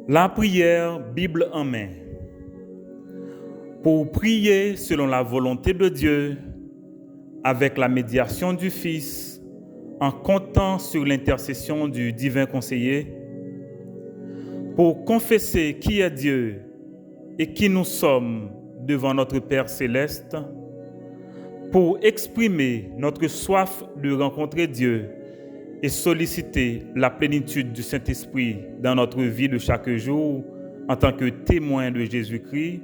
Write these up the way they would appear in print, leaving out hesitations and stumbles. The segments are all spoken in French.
La prière, Bible en main. Pour prier selon la volonté de Dieu, avec la médiation du Fils, en comptant sur l'intercession du divin conseiller, pour confesser qui est Dieu et qui nous sommes devant notre Père céleste, pour exprimer notre soif de rencontrer Dieu et solliciter la plénitude du Saint-Esprit dans notre vie de chaque jour en tant que témoin de Jésus-Christ,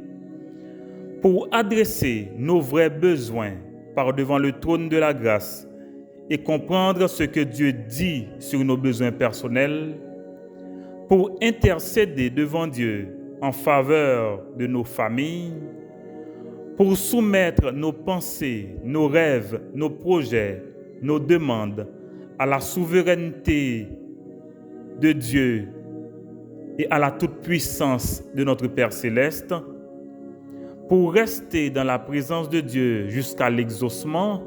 pour adresser nos vrais besoins par devant le trône de la grâce et comprendre ce que Dieu dit sur nos besoins personnels, pour intercéder devant Dieu en faveur de nos familles, pour soumettre nos pensées, nos rêves, nos projets, nos demandes à la souveraineté de Dieu et à la toute-puissance de notre Père céleste, pour rester dans la présence de Dieu jusqu'à l'exaucement,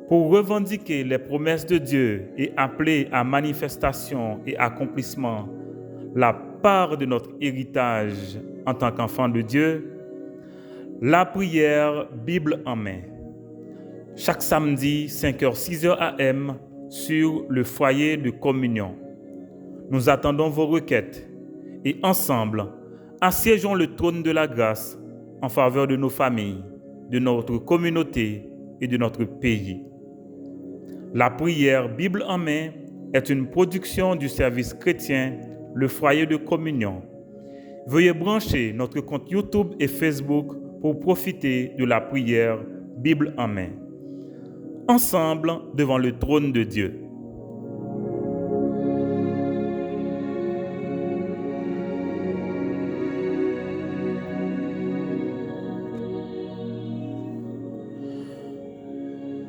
pour revendiquer les promesses de Dieu et appeler à manifestation et accomplissement la part de notre héritage en tant qu'enfant de Dieu, la prière Bible en main. Chaque samedi, 5h, 6h AM, sur le foyer de communion. Nous attendons vos requêtes et ensemble, assiégeons le trône de la grâce en faveur de nos familles, de notre communauté et de notre pays. La prière Bible en main est une production du service chrétien Le Foyer de Communion. Veuillez brancher notre compte YouTube et Facebook pour profiter de la prière Bible en main. Ensemble devant le trône de Dieu.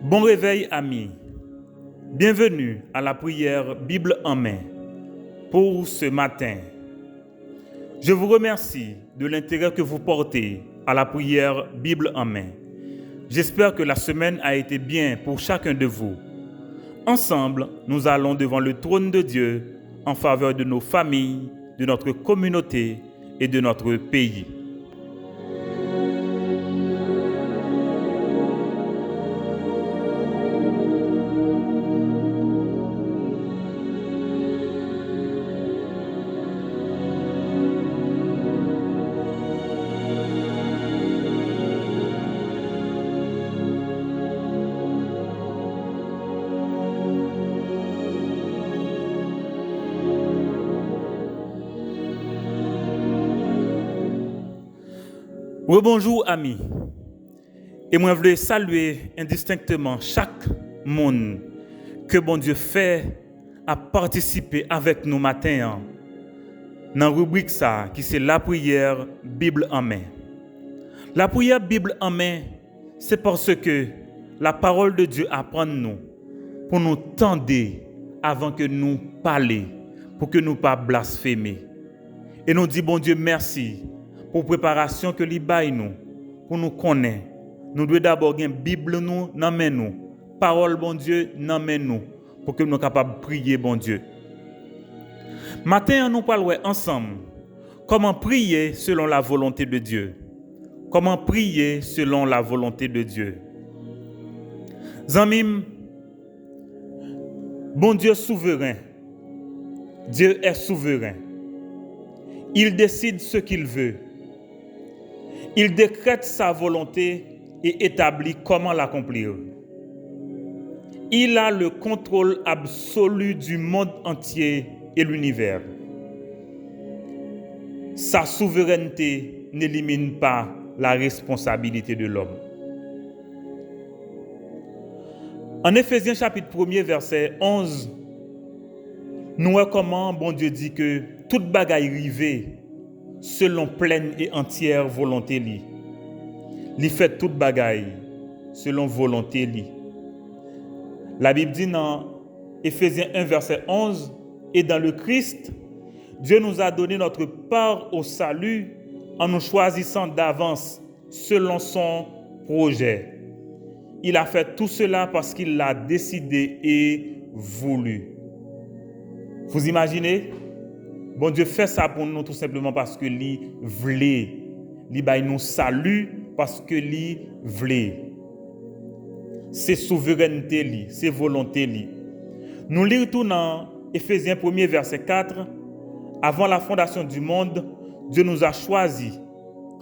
Bon réveil, amis. Bienvenue à la prière Bible en main pour ce matin. Je vous remercie de l'intérêt que vous portez à la prière Bible en main. J'espère que la semaine a été bien pour chacun de vous. Ensemble, nous allons devant le trône de Dieu en faveur de nos familles, de notre communauté et de notre pays. Rebonjour amis, et moi je voulais saluer indistinctement chaque monde que bon Dieu fait à participer avec nous matin dans la rubrique ça qui c'est la prière Bible en main. La prière Bible en main, c'est parce que la parole de Dieu apprend nous pour nous tendre avant que nous parler, pour que nous pas blasphémer. Et nous dit bon Dieu merci pour préparation que li baille nous pour nous connaître. Nous devons d'abord gagner Bible nous dans main nous, parole bon Dieu dans main nous pour que nous capables de prier bon Dieu. Matin nous parlons ensemble comment prier selon la volonté de Dieu. Comment prier selon la volonté de Dieu. Zamim, bon Dieu souverain. Dieu est souverain. Il décide ce qu'il veut. Il décrète sa volonté et établit comment l'accomplir. Il a le contrôle absolu du monde entier et l'univers. Sa souveraineté n'élimine pas la responsabilité de l'homme. En Éphésiens chapitre 1er, verset 11, nous voyons comment bon Dieu dit que toute bagaille rivée selon pleine et entière volonté li. Li fait toute bagaille selon volonté li. La Bible dit dans Éphésiens 1 verset 11, et dans le Christ, Dieu nous a donné notre part au salut en nous choisissant d'avance selon son projet. Il a fait tout cela parce qu'il l'a décidé et voulu. Vous imaginez? Bon Dieu fait ça pour nous tout simplement parce que lui voulait. Lui nous salue parce que lui voulait. C'est souveraineté lui, c'est volonté lui. Nous lisons dans Éphésiens 1er verset 4. Avant la fondation du monde, Dieu nous a choisis.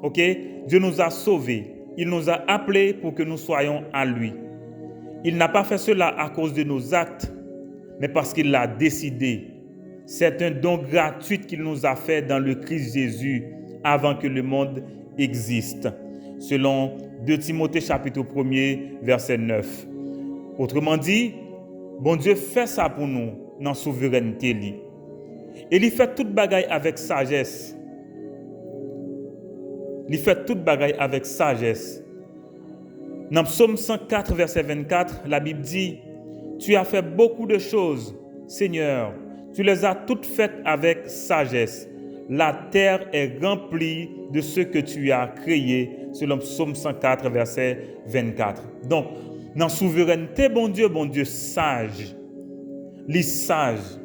OK? Dieu nous a sauvés. Il nous a appelés pour que nous soyons à lui. Il n'a pas fait cela à cause de nos actes, mais parce qu'il l'a décidé. C'est un don gratuit qu'il nous a fait dans le Christ Jésus avant que le monde existe. Selon 2 Timothée chapitre 1er verset 9. Autrement dit, bon Dieu fait ça pour nous dans la souveraineté. Et il fait toute bagaille avec sagesse. Il fait toute bagaille avec sagesse. Dans Psaume 104, verset 24, la Bible dit « Tu as fait beaucoup de choses, Seigneur. Tu les as toutes faites avec sagesse. La terre est remplie de ce que tu as créé. » Selon Psaume 104, verset 24. Donc, dans la souveraineté, bon Dieu sage. Il est sage.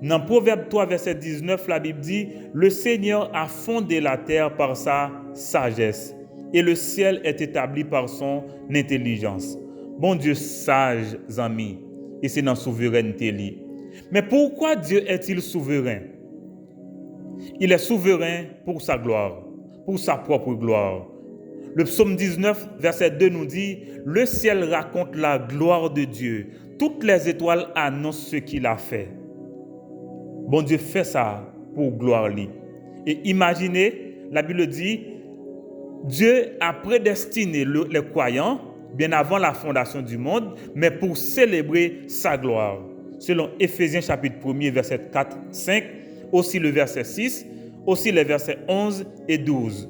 Dans Proverbe 3, verset 19, la Bible dit « Le Seigneur a fondé la terre par sa sagesse, et le ciel est établi par son intelligence. » Bon Dieu sage, amis, et c'est dans la souveraineté. Mais pourquoi Dieu est-il souverain? Il est souverain pour sa gloire, pour sa propre gloire. Le psaume 19, verset 2 nous dit « Le ciel raconte la gloire de Dieu. Toutes les étoiles annoncent ce qu'il a fait. » Bon Dieu fait ça pour gloire lui. Et imaginez, la Bible dit, Dieu a prédestiné les croyants bien avant la fondation du monde, mais pour célébrer sa gloire. Selon Éphésiens chapitre 1er, verset 4, 5, aussi le verset 6, aussi les versets 11 et 12.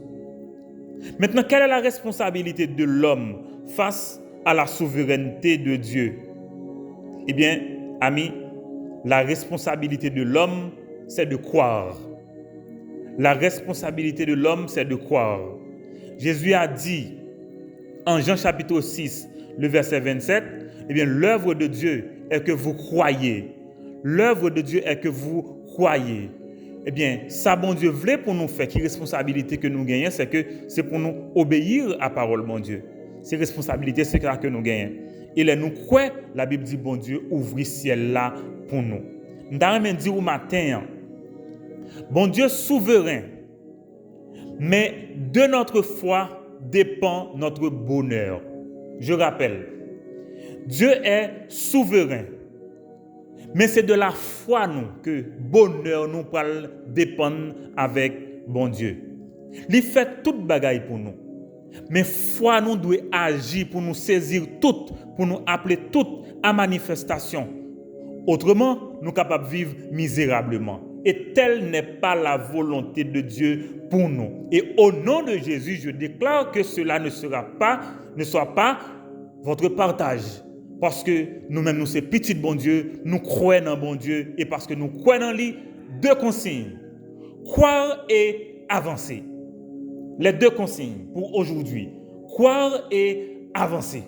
Maintenant, quelle est la responsabilité de l'homme face à la souveraineté de Dieu? Eh bien, amis, la responsabilité de l'homme, c'est de croire. La responsabilité de l'homme, c'est de croire. Jésus a dit, en Jean chapitre 6, le verset 27, eh bien, l'œuvre de Dieu est que vous croyez. L'œuvre de Dieu est que vous croyez. Eh bien, ça, bon Dieu, voulait pour nous faire, qui responsabilité que nous gagnons, c'est pour nous obéir à la parole, mon Dieu. C'est responsabilité, c'est que nous gagnons. Et là, nous croyons, la Bible dit, bon Dieu, ouvre le ciel là pour nous. Nous allons dire au matin, bon Dieu souverain, mais de notre foi dépend notre bonheur. Je rappelle, Dieu est souverain, mais c'est de la foi nous que bonheur nous parle dépendre avec bon Dieu. Il fait toute bagaille pour nous. Mais foi nous doit agir pour nous saisir toutes, pour nous appeler toutes à manifestation. Autrement, nous sommes capables de vivre misérablement. Et telle n'est pas la volonté de Dieu pour nous. Et au nom de Jésus, je déclare que cela ne soit pas votre partage. Parce que nous-mêmes, nous sommes petits bon Dieu, nous croyons en bon Dieu. Et parce que nous croyons en lui, deux consignes. Croire et avancer. Les deux consignes pour aujourd'hui. Croire et avancer.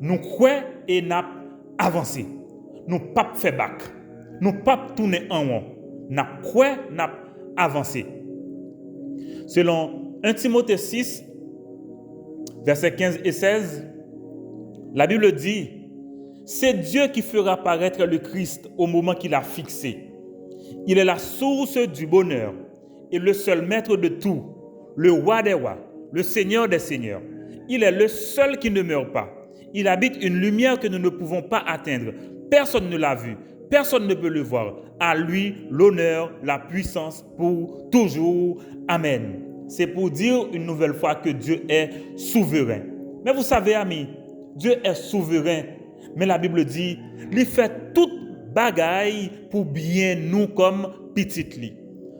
Nous croyons et nous avancer. Nous ne pas faire bac. Nous ne pas tourner en rond. Nous croyons, nous avancer. Selon 1 Timothée 6, versets 15 et 16, la Bible dit, c'est Dieu qui fera paraître le Christ au moment qu'il a fixé. Il est la source du bonheur et le seul maître de tout, le roi des rois, le seigneur des seigneurs. Il est le seul qui ne meurt pas. Il habite une lumière que nous ne pouvons pas atteindre. Personne ne l'a vu. Personne ne peut le voir. À lui, l'honneur, la puissance pour toujours. Amen. C'est pour dire une nouvelle fois que Dieu est souverain. Mais vous savez, amis, Dieu est souverain. Mais la Bible dit, il fait toute bagaille pour bien nous comme petites li.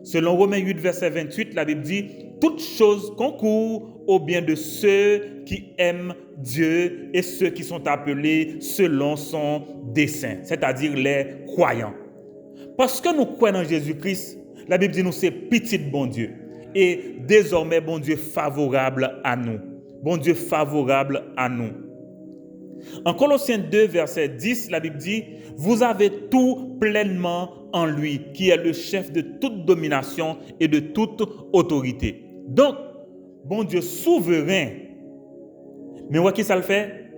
Selon Romains 8, verset 28, la Bible dit, toutes choses concourent au bien de ceux qui aiment Dieu et ceux qui sont appelés selon son dessein, c'est-à-dire les croyants. Parce que nous croyons en Jésus-Christ, la Bible dit nous c'est petit bon Dieu. Et désormais, bon Dieu favorable à nous. Bon Dieu favorable à nous. En Colossiens 2, verset 10, la Bible dit, vous avez tout pleinement en lui, qui est le chef de toute domination et de toute autorité. Donc, bon Dieu souverain, mais qu'est-ce que ça le fait?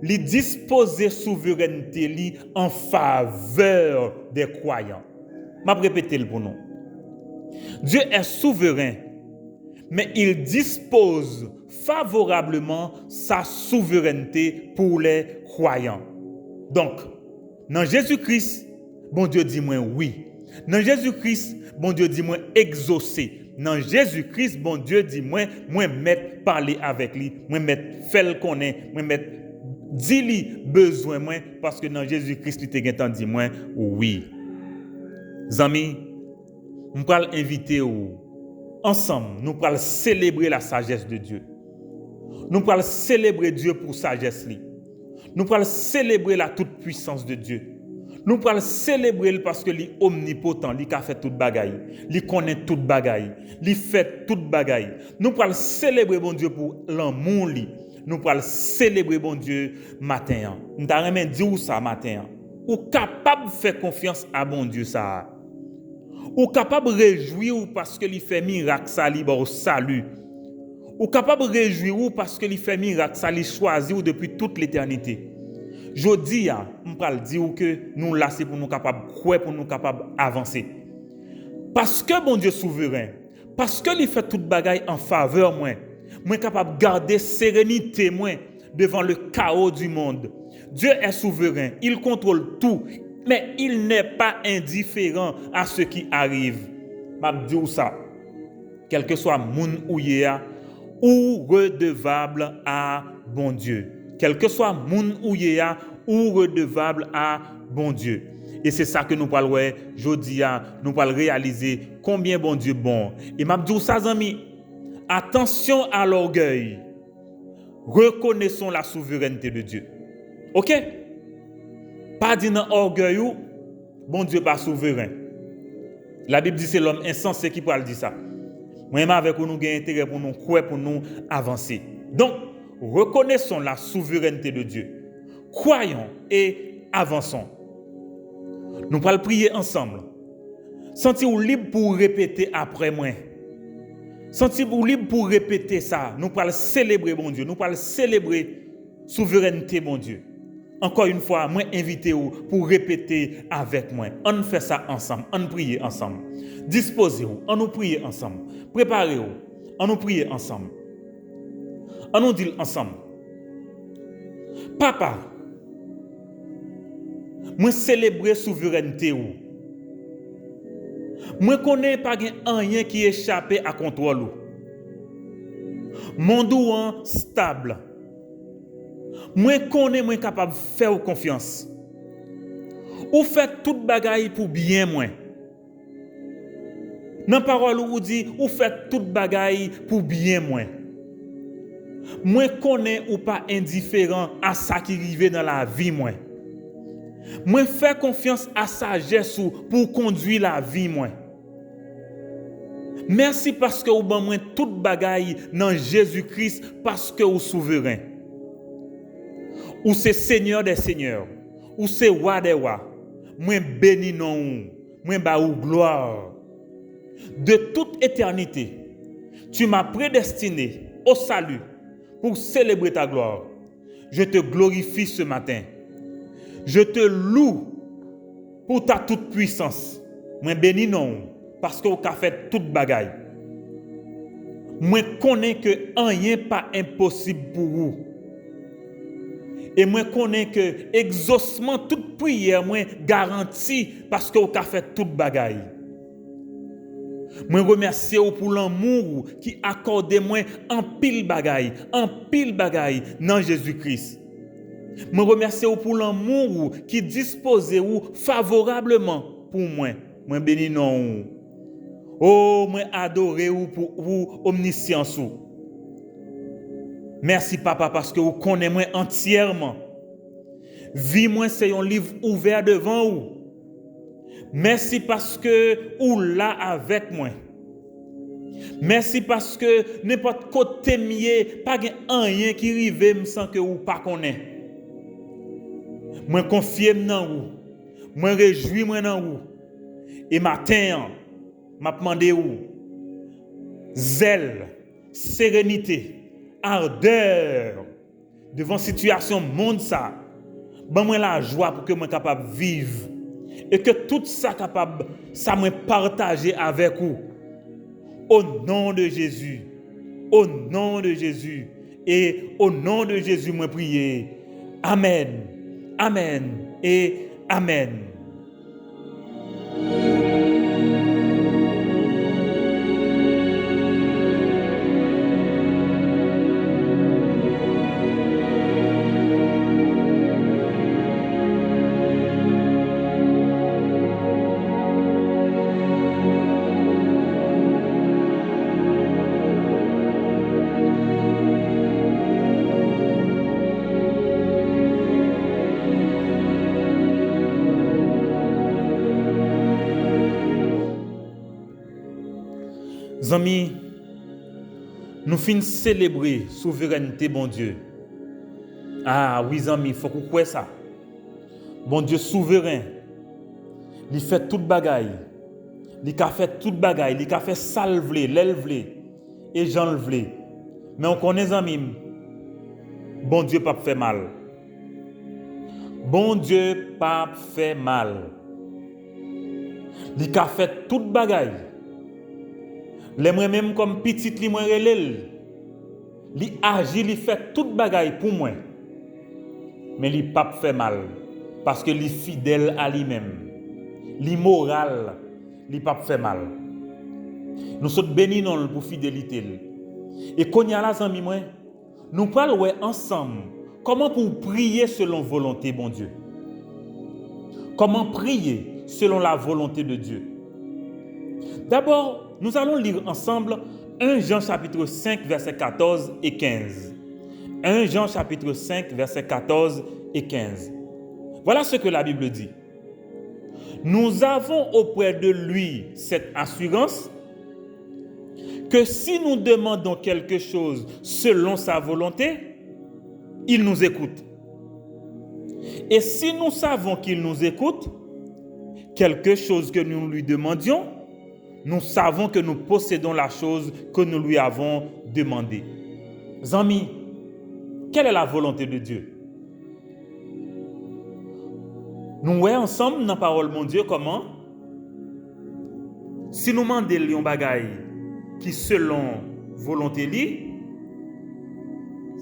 Il dispose souveraineté li en faveur des croyants. Je vais répéter pour nous. Dieu est souverain, mais il dispose favorablement sa souveraineté pour les croyants. Donc, dans Jésus-Christ, bon Dieu dit moi oui. Dans Jésus-Christ, bon Dieu dit moi exaucer. Dans Jésus-Christ, bon Dieu dit moi mettre parler avec lui, moi mettre faire le connaître, moi mettre dit lui besoin moi parce que dans Jésus-Christ il te dit moi oui. Amis, nous allons inviter ensemble, nous allons célébrer la sagesse de Dieu. Nous allons célébrer Dieu pour sagesse. Nous allons célébrer la toute puissance de Dieu. Nous allons célébrer parce que il est omnipotent, il a fait toute bagaille, il connaît toute bagaille, il fait toute bagaille. Nous allons célébrer bon Dieu pour l'amour li. Nous allons célébrer bon Dieu matin. Nous allons dire ça matin. Ou capable de faire confiance à bon Dieu ça. Ou capable de réjouir parce que il fait miracle ça li au salut. Ou capable de réjouir parce que il fait miracle ça li choisi depuis toute l'éternité. Je dis on va dire que nous là c'est pour nous capable croire pour nous capable avancer. Parce que bon Dieu souverain, parce que il fait toute bagaille en faveur moi capable garder sérénité devant le chaos du monde. Dieu est souverain, il contrôle tout. Mais il n'est pas indifférent à ce qui arrive. Je dis ça. Quel que soit moun ouya ou redevable à bon Dieu. Quel que soit moun ouya ou redevable à bon Dieu. Et c'est ça que nous parlons aujourd'hui, nous parlons réaliser combien bon Dieu bon. Et m'a dit ça amis, attention à l'orgueil. Reconnaissons la souveraineté de Dieu. OK? Pas dit dans orgueil ou bon Dieu pas souverain. La Bible dit c'est l'homme insensé qui parle dire ça. Moi avec nous gain intérêt pour nous croire pour nous avancer. Donc reconnaissons la souveraineté de Dieu. Croyons et avançons. Nous allons prier ensemble. Sentez-vous libre pour répéter après moi. Sentez-vous libre pour répéter ça. Nous allons célébrer bon Dieu. Nous allons célébrer souveraineté bon Dieu. Encore une fois, moi invitez-vous pour répéter avec moi. On fait ça ensemble, on prie ensemble. Disposez-vous, on nous prie ensemble. Préparez-vous, on nous prie ensemble. On nous dit ensemble. Papa, moi célébrer souveraineté ou. Moi connais pas rien qui échappe à contrôle. Mon douan stable. Moi connais moi capable faire confiance. Ou fait toute bagaille pour bien moi. Dans parole ou dit ou fait toute bagaille pour bien moi. Moi connais ou pas indifférent à ça qui arrive dans la vie moi. Moi fais confiance à sagesse pour conduire la vie moi. Merci parce que ou ban moi toute bagaille dans Jésus-Christ parce que ou souverain. Ou c'est Seigneur des seigneurs, ou c'est roi des rois. Moi béni non, moi ba ou gloire. De toute éternité, tu m'as prédestiné au salut pour célébrer ta gloire. Je te glorifie ce matin. Je te loue pour ta toute puissance. Moi béni non, parce que tu as fait toute bagaille. Moi connais que rien pas impossible pour vous. Et moi connais que exaucement toute prière moi garantie parce que vous avez fait toute bagaille. Moi remercie pour l'amour qui accorde moi en pile bagaille dans Jésus-Christ. Moi remercie pour l'amour qui dispose favorablement pour moi. Moi béni non. Oh moi adoré pour vous omniscience. Merci papa parce que vous connaissez moi entièrement. Vie moi c'est un livre ouvert devant vous. Merci parce que vous là avec moi. Merci parce que n'importe côté mié pas rien qui rive sans que vous pas connaît. Moi confier dans vous. Moi réjouis moi dans vous. Et matin, m'a demandé vous zèle, sérénité, ardeur devant situation monde ça. Ban moi la joie pour que moi capable vivre et que tout ça capable ça moi partager avec vous. Au nom de Jésus. Au nom de Jésus. Et au nom de Jésus, moi prier. Amen. Amen. Et Amen. Amis, nous finissons célébrer souveraineté, bon Dieu. Ah oui, amis, il faut qu'on croie ça. Bon Dieu souverain, il fait toute bagaille. Il a fait toute bagaille. Il a fait salver, l'élevler et j'enlever. Mais on connaît, amis, bon Dieu pas fait mal. Bon Dieu pas fait mal. Il a fait toute bagaille. Les même comme petit li moi relèl. Li agit, li fait toute bagaille pour moi. Mais li pas fait mal parce que li fidèle à lui-même. Li moral, li pas fait mal. Nous sommes bénis pour fidélité. Et quand y a là amis moi, nous parlons ensemble comment pour prier selon volonté bon Dieu. Comment prier selon la volonté de Dieu. D'abord, nous allons lire ensemble 1 Jean chapitre 5 verset 14 et 15. 1 Jean chapitre 5 verset 14 et 15. Voilà ce que la Bible dit. Nous avons auprès de lui cette assurance que si nous demandons quelque chose selon sa volonté, il nous écoute. Et si nous savons qu'il nous écoute, quelque chose que nous lui demandions, nous savons que nous possédons la chose que nous lui avons demandée. Amis, quelle est la volonté de Dieu? Nous voyons ensemble dans la parole de mon Dieu comment, si nous demandons un bagay qui selon volonté li,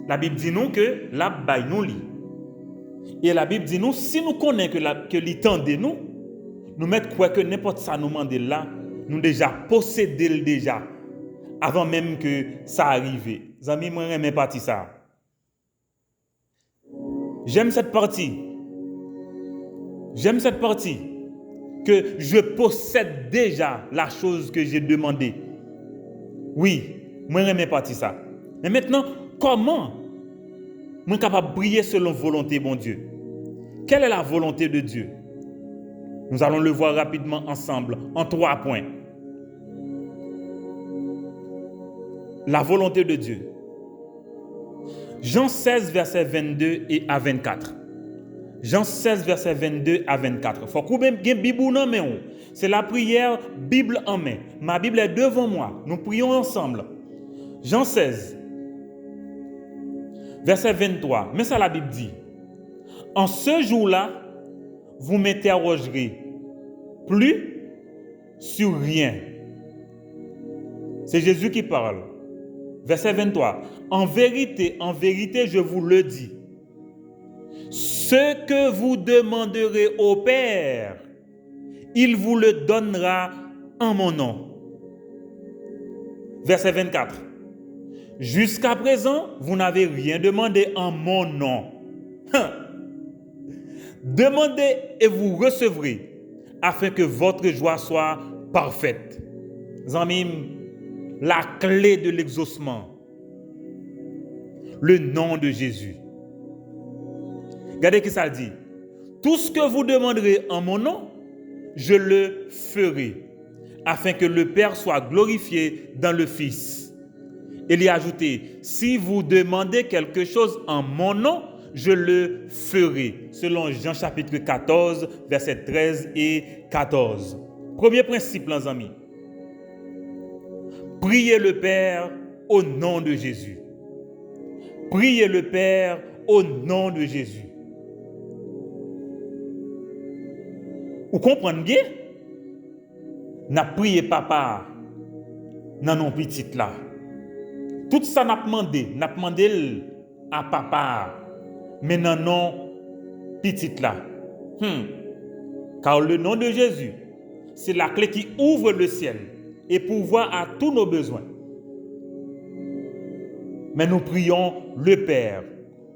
la Bible dit nous que la bail nous li. Et la Bible dit nous, si nous connaissons que l'étend de nous, nous mettons quoi que n'importe ça nous demande là, nous déjà possédons déjà avant même que ça arrive. Amis, moi j'aime partie ça. J'aime cette partie. J'aime cette partie que je possède déjà la chose que j'ai demandée. Oui, moi j'aime partie ça. Mais maintenant, comment moi capable de prier selon volonté bon Dieu? Quelle est la volonté de Dieu? Nous allons le voir rapidement ensemble en 3 points. La volonté de Dieu. Jean 16, verset 22 et à 24. Jean 16, verset 22 à 24. Il faut que vous ayez une Bible en main. C'est la prière, Bible en main. Ma Bible est devant moi. Nous prions ensemble. Jean 16, verset 23. Mais ça, la Bible dit. En ce jour-là, vous m'interrogerez plus sur rien. C'est Jésus qui parle. Verset 23. En vérité, je vous le dis. Ce que vous demanderez au Père, il vous le donnera en mon nom. Verset 24. Jusqu'à présent, vous n'avez rien demandé en mon nom. Demandez et vous recevrez, afin que votre joie soit parfaite. Amis, la clé de l'exaucement, le nom de Jésus. Regardez ce que ça dit. Tout ce que vous demanderez en mon nom, je le ferai, afin que le Père soit glorifié dans le Fils. Et il y a ajouté, si vous demandez quelque chose en mon nom, je le ferai. Selon Jean chapitre 14, versets 13 et 14. Premier principe, les amis. Priez le Père au nom de Jésus. Priez le Père au nom de Jésus. Vous comprenez bien? N'a prié papa dans nos petites là. Tout ça n'a demandé à papa, mais dans nos petites là. Car le nom de Jésus, c'est la clé qui ouvre le ciel et pourvoit à tous nos besoins. Mais nous prions le Père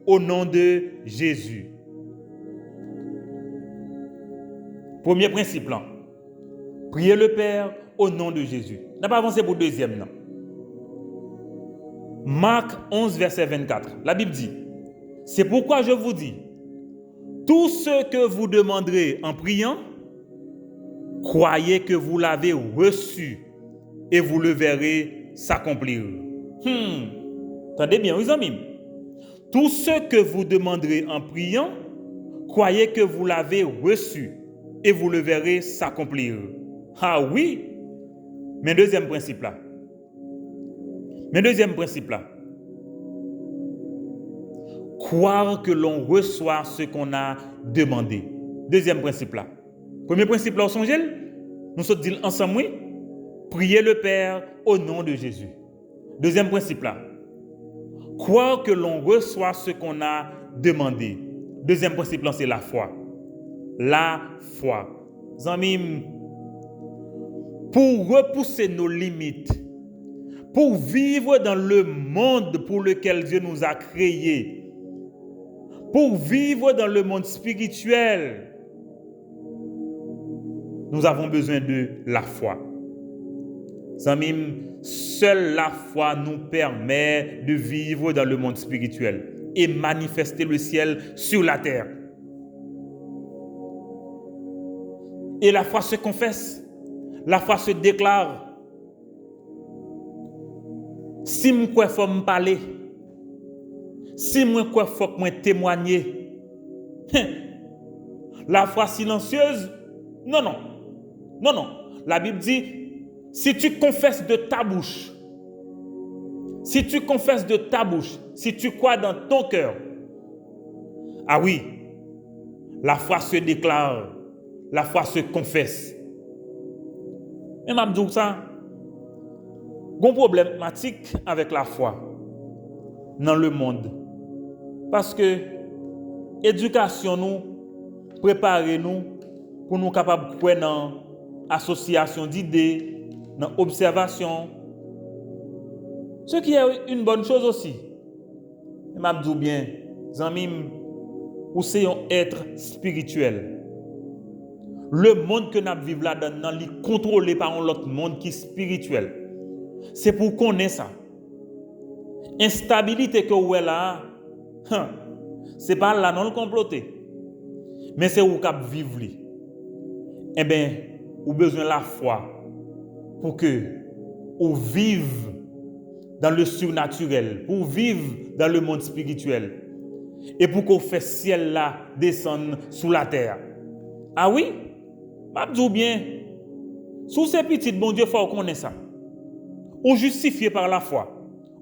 au nom de Jésus. Premier principe là. Priez le Père au nom de Jésus. On n'a pas avancé pour le deuxième. Non. Marc 11, verset 24. La Bible dit, c'est pourquoi je vous dis, tout ce que vous demanderez en priant, croyez que vous l'avez reçu et vous le verrez s'accomplir. Attendez bien, les amis. Tout ce que vous demanderez en priant, croyez que vous l'avez reçu et vous le verrez s'accomplir. Ah oui, mais deuxième principe là. Croire que l'on reçoit ce qu'on a demandé. Deuxième principe là. Premier principe là, songez, nous sommes dit ensemble, oui. Priez le Père au nom de Jésus. Deuxième principe là. Croire que l'on reçoit ce qu'on a demandé. Deuxième principe là, c'est la foi. La foi. Amis, pour repousser nos limites, pour vivre dans le monde pour lequel Dieu nous a créés, pour vivre dans le monde spirituel, nous avons besoin de la foi. Amis, seule la foi nous permet de vivre dans le monde spirituel et manifester le ciel sur la terre. Et la foi se confesse. La foi se déclare. Si moi faut me parler, si moi faut me témoigner, la foi silencieuse, non. La Bible dit, si tu confesses de ta bouche, si tu crois dans ton cœur, ah oui, la foi se déclare, la foi se confesse. Et m'a dit ça, il y a une problématique avec la foi dans le monde. Parce que l'éducation nous prépare nous pour nous capables de croire dans l'association d'idées, dans l'observation. Ce qui est une bonne chose aussi. Et m'a dit bien, amis, ou c'est un être spirituel. Le monde que nous vivons là-dedans est contrôlé par un autre monde qui est spirituel. C'est pour qu'on ait ça. Instabilité que vous avez là, c'est pas là non le comploter. Mais c'est où vous vivez. Eh bien, vous avez besoin de la foi pour que vous vive dans le surnaturel, pour vivre dans le monde spirituel. Et pour qu'on fasse ciel là descendre sous la terre. Ah oui? Je dis bien, sous ces petites, bon Dieu, il faut qu'on ait ça. Ou justifié par la foi,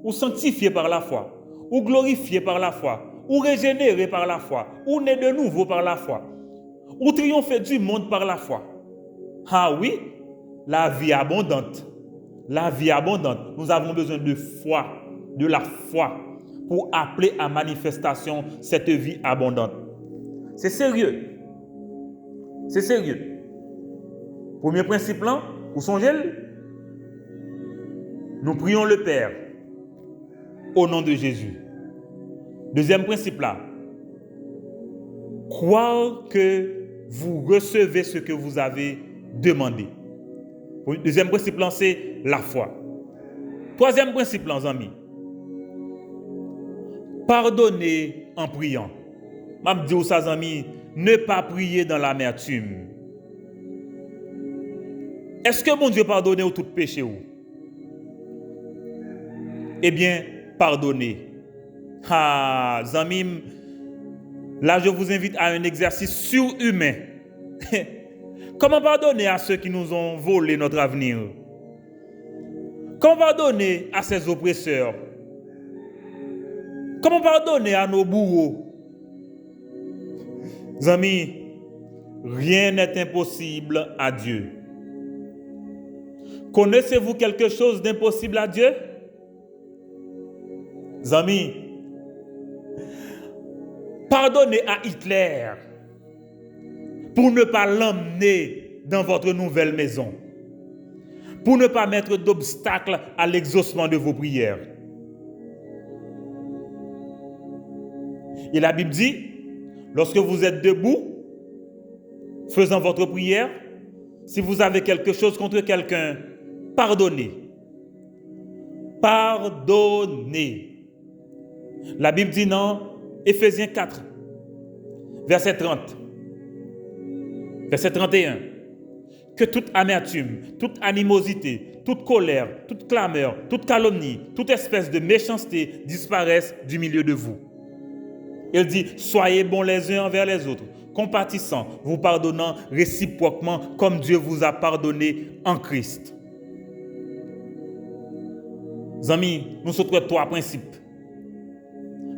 ou sanctifié par la foi, ou glorifié par la foi, ou régénéré par la foi, ou né de nouveau par la foi, ou triompher du monde par la foi. Ah oui, la vie abondante. La vie abondante. Nous avons besoin de foi, de la foi, pour appeler à manifestation cette vie abondante. C'est sérieux. C'est sérieux. Premier principe là, vous songez? Nous prions le Père au nom de Jésus. Deuxième principe là, croire que vous recevez ce que vous avez demandé. Deuxième principe là, c'est la foi. Troisième principe là, amis, pardonnez en priant. Je dis aux amis, ne pas prier dans l'amertume. Est-ce que mon Dieu pardonne tout péché? Eh bien, pardonnez. Ah, amis, Là, je vous invite à un exercice surhumain. Comment pardonner à ceux qui nous ont volé notre avenir? Comment pardonner à ces oppresseurs? Comment pardonner à nos bourreaux? Amis, rien n'est impossible à Dieu. Connaissez-vous quelque chose d'impossible à Dieu? Amis, pardonnez à Hitler pour ne pas l'emmener dans votre nouvelle maison, pour ne pas mettre d'obstacle à l'exaucement de vos prières. Et la Bible dit, lorsque vous êtes debout, faisant votre prière, si vous avez quelque chose contre quelqu'un, pardonnez. Pardonnez. La Bible dit dans Éphésiens 4, verset 30, verset 31, que toute amertume, toute animosité, toute colère, toute clameur, toute calomnie, toute espèce de méchanceté disparaissent du milieu de vous. Il dit, soyez bons les uns envers les autres, compatissants, vous pardonnant réciproquement comme Dieu vous a pardonné en Christ. Amis, nous souhaitons 3 principes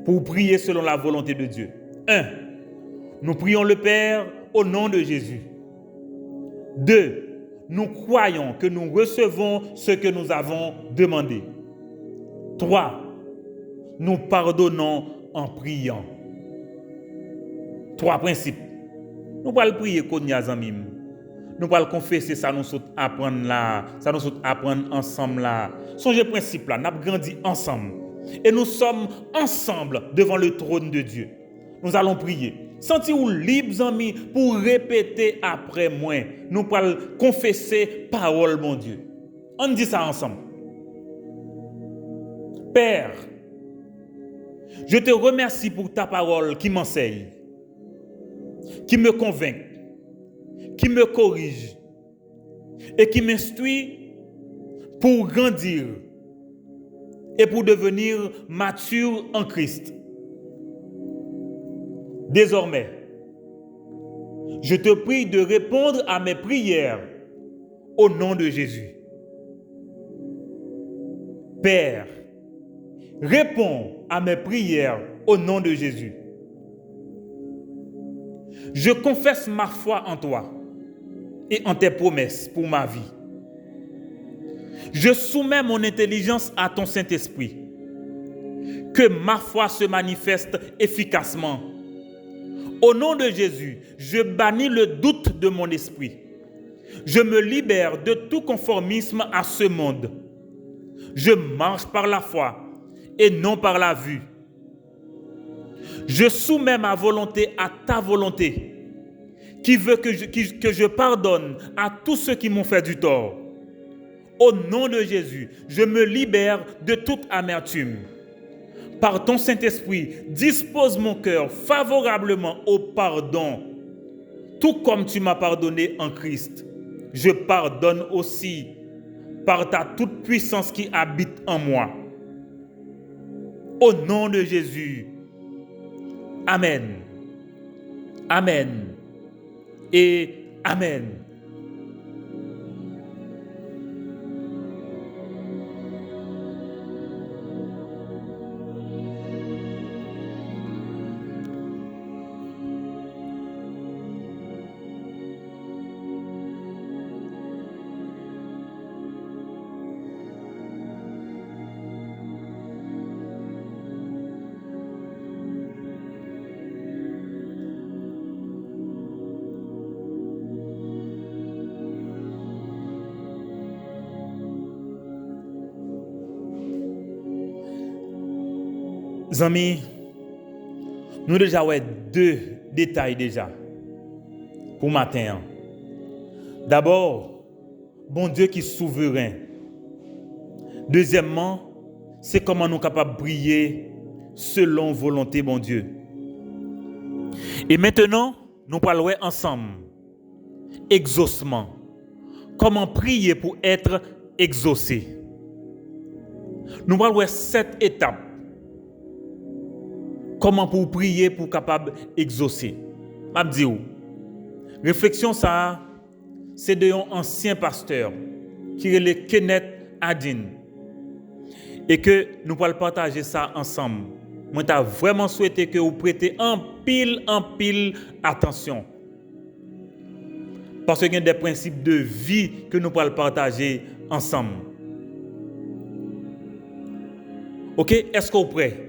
pour prier selon la volonté de Dieu. 1. Nous prions le Père au nom de Jésus. 2. Nous croyons que nous recevons ce que nous avons demandé. 3. Nous pardonnons en priant. 3 principes. Nous allons prier comme nous amis. Nous allons confesser ça, nous apprendre là, ça nous apprendre ensemble là. Songez principe là, nous avons grandi ensemble. Et nous sommes ensemble devant le trône de Dieu. Nous allons prier. Sentez-vous libres, amis, pour répéter après moi. Nous allons confesser parole, mon Dieu. On dit ça ensemble. Père, je te remercie pour ta parole qui m'enseigne, qui me convainc, qui me corrige et qui m'instruit pour grandir et pour devenir mature en Christ. Désormais, je te prie de répondre à mes prières au nom de Jésus. Père, réponds à mes prières au nom de Jésus. Je confesse ma foi en toi et en tes promesses pour ma vie. Je soumets mon intelligence à ton Saint-Esprit. Que ma foi se manifeste efficacement. Au nom de Jésus, je bannis le doute de mon esprit. Je me libère de tout conformisme à ce monde. Je marche par la foi et non par la vue. Je soumets ma volonté à ta volonté, qui veut que je pardonne à tous ceux qui m'ont fait du tort. Au nom de Jésus, je me libère de toute amertume. Par ton Saint-Esprit, dispose mon cœur favorablement au pardon, tout comme tu m'as pardonné en Christ. Je pardonne aussi par ta toute puissance qui habite en moi. Au nom de Jésus. Amen. Amen. Et Amen. Amis, nous déjà avons 2 détails déjà pour matin. D'abord, bon Dieu qui est souverain. Deuxièmement, c'est comment nous sommes capables de prier selon volonté, bon Dieu. Et maintenant, nous parlons ensemble. Exaucement. Comment prier pour être exaucé. Nous parlons 7 étapes. Comment pour prier pour capable exaucer? M'a dit ou. Réflexion ça, c'est de un ancien pasteur qui est le Kenneth Adin et que nous allons partager ça ensemble. Moi t'ai vraiment souhaité que vous prêtez en pile attention. Parce qu'il y a des principes de vie que nous allons partager ensemble. OK, est-ce que vous êtes prêts?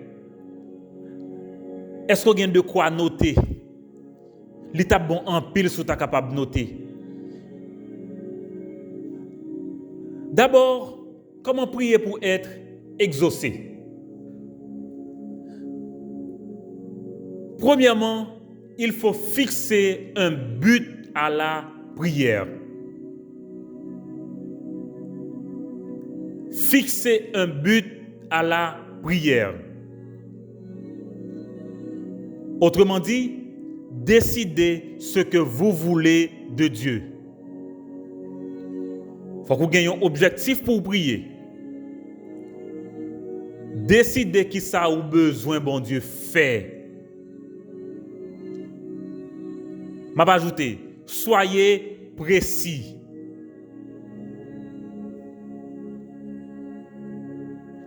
Est-ce que vous avez de quoi noter? L'étape bon en pile sur ta capable de noter. D'abord, comment prier pour être exaucé? Premièrement, il faut fixer un but à la prière. Fixer un but à la prière. Autrement dit, décidez ce que vous voulez de Dieu. Il faut que vous ayez un objectif pour prier. Décidez qui ça a besoin, bon Dieu, fait. Je vais ajouter, soyez précis.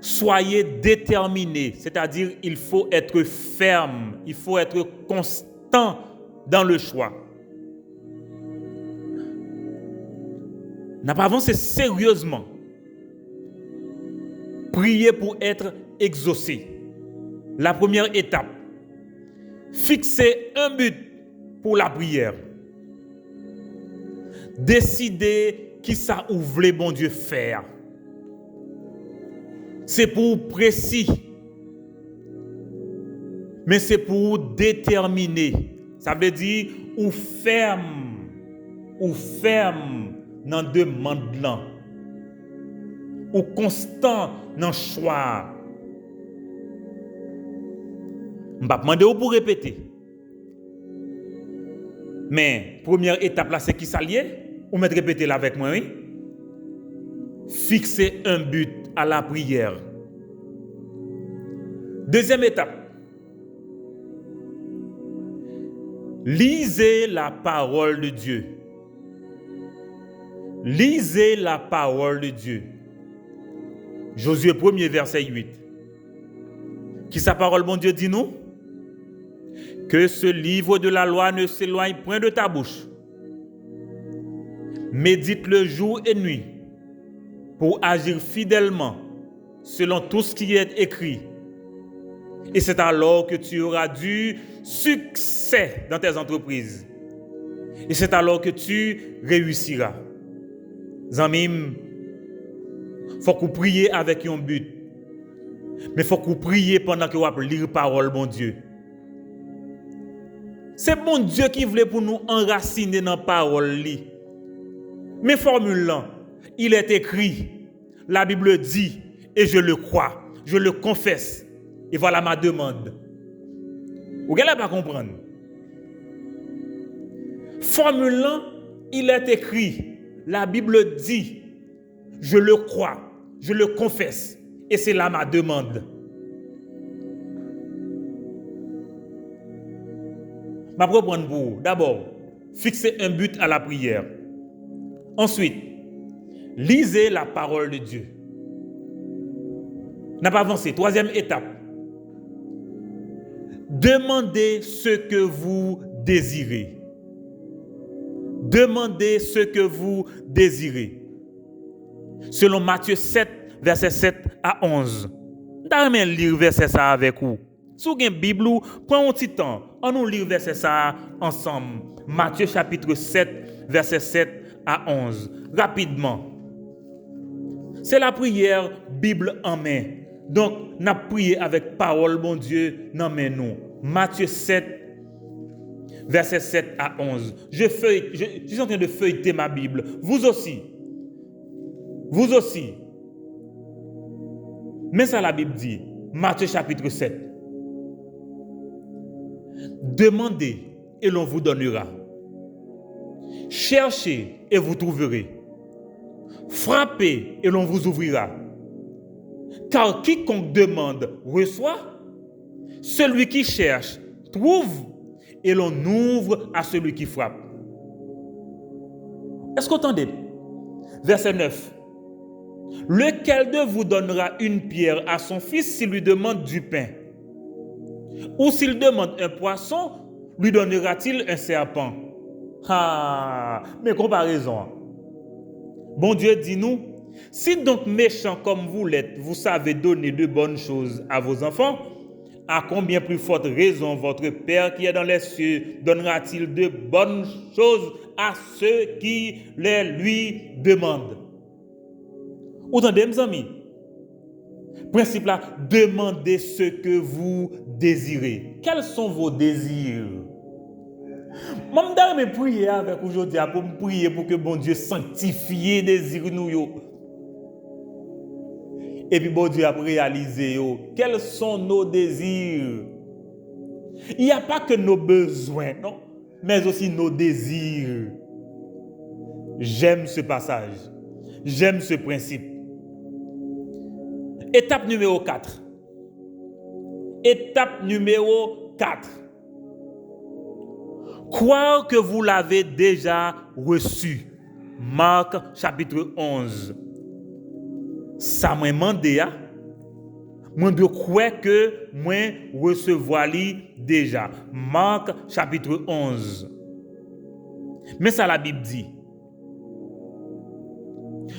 Soyez déterminé, c'est-à-dire il faut être ferme, il faut être constant dans le choix. N'a pas avancé sérieusement. Prier pour être exaucé. La première étape. Fixer un but pour la prière. Décider qui ça ouvre bon Dieu faire. C'est pour précis. Mais c'est pour déterminer. Ça veut dire ou ferme dans demande là. Ou constant dans choix. Je ne vais pas demander pour répéter. Mais première étape là, c'est qui s'allie? Ou mettre répéter là avec moi, oui? Fixer un but à la prière. Deuxième étape. Lisez la parole de Dieu. Lisez la parole de Dieu. Josué 1er verset 8. Qui sa parole, bon Dieu, dit nous? Que ce livre de la loi ne s'éloigne point de ta bouche. Médite-le jour et nuit pour agir fidèlement selon tout ce qui est écrit. Et c'est alors que tu auras du succès dans tes entreprises. Et c'est alors que tu réussiras. Zamim, il faut que vous priez avec un but. Mais il faut que vous priez pendant que vous lire la parole, bon Dieu. C'est bon Dieu qui voulait pour nous enraciner dans la parole. Mais formule là, il est écrit, la Bible dit, et je le crois, je le confesse. Et voilà ma demande. Vous n'allez pas comprendre. Formule là, il est écrit, la Bible dit, je le crois, je le confesse. Et c'est là ma demande. Je vais reprendre pour vous. D'abord, fixez un but à la prière. Ensuite, lisez la parole de Dieu. N'a pas avancé. Troisième étape. Demandez ce que vous désirez. Demandez ce que vous désirez. Selon Matthieu 7, verset 7 à 11. Je vais lire verset ça avec vous. Si vous avez une Bible, prenez un petit temps. On nous lit verset ça ensemble. Matthieu chapitre 7, verset 7 à 11. Rapidement. C'est la prière Bible en main. Donc, nous prions avec parole, bon Dieu, dans mes nous. Matthieu 7, verset 7 à 11. Je suis en train de feuilleter ma Bible. Vous aussi. Vous aussi. Mais ça, la Bible dit, Matthieu chapitre 7. Demandez et l'on vous donnera. Cherchez et vous trouverez. Frappez et l'on vous ouvrira. Car quiconque demande reçoit. Celui qui cherche, trouve, et l'on ouvre à celui qui frappe. Est-ce que vous entendez? Verset 9. Lequel de vous donnera une pierre à son fils s'il lui demande du pain? Ou s'il demande un poisson, lui donnera-t-il un serpent? Ah, mais comparaison. Bon Dieu dit nous, si donc méchants comme vous l'êtes, vous savez donner de bonnes choses à vos enfants, à combien plus forte raison votre Père qui est dans les cieux donnera-t-il de bonnes choses à ceux qui les lui demandent? Vous entendez, mes amis? Principe là, demandez ce que vous désirez. Quels sont vos désirs? Moi, je vais prier avec aujourd'hui pour me prier pour que bon Dieu sanctifie les désirs nous. Et puis bon Dieu a réalisé quels sont nos désirs. Il n'y a pas que nos besoins, non, mais aussi nos désirs. J'aime ce passage. J'aime ce principe. Étape numéro 4. Étape numéro 4. Croire que vous l'avez déjà reçu. Marc chapitre 11. Ça m'a demandé, moi de croire que moi recevoir déjà. Marc chapitre 11. Mais ça la Bible dit.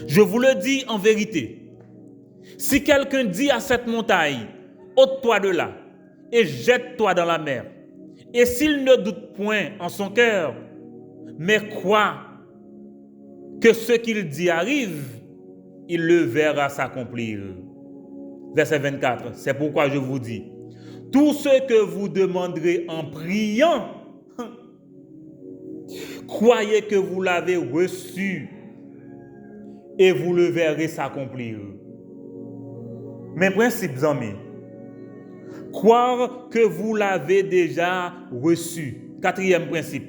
Je vous le dis en vérité. Si quelqu'un dit à cette montagne, ôte-toi de là et jette-toi dans la mer, et s'il ne doute point en son cœur, mais croit que ce qu'il dit arrive, il le verra s'accomplir. Verset 24, c'est pourquoi je vous dis, tout ce que vous demanderez en priant, croyez que vous l'avez reçu et vous le verrez s'accomplir. Mes principes, amis, croire que vous l'avez déjà reçu. Quatrième principe.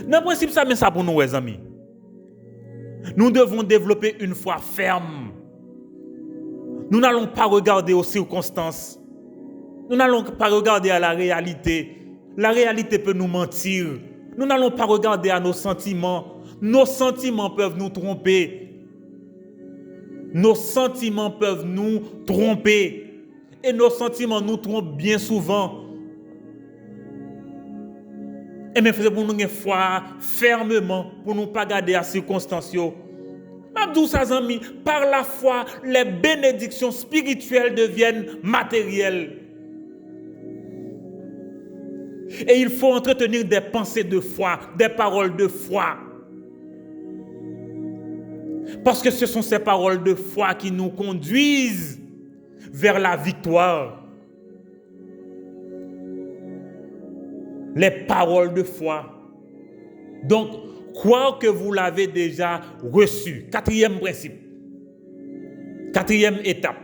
Dans le principe, ça, mais ça pour nous, les amis. Nous devons développer une foi ferme. Nous n'allons pas regarder aux circonstances. Nous n'allons pas regarder à la réalité. La réalité peut nous mentir. Nous n'allons pas regarder à nos sentiments. Nos sentiments peuvent nous tromper. Nos sentiments peuvent nous tromper. Et nos sentiments nous trompent bien souvent. Et mais faisons pour nous une foi fermement, pour ne pas garder à circonstances. Par la foi, les bénédictions spirituelles deviennent matérielles. Et il faut entretenir des pensées de foi, des paroles de foi. Parce que ce sont ces paroles de foi qui nous conduisent vers la victoire. Les paroles de foi. Donc, croire que vous l'avez déjà reçu. Quatrième principe. Quatrième étape.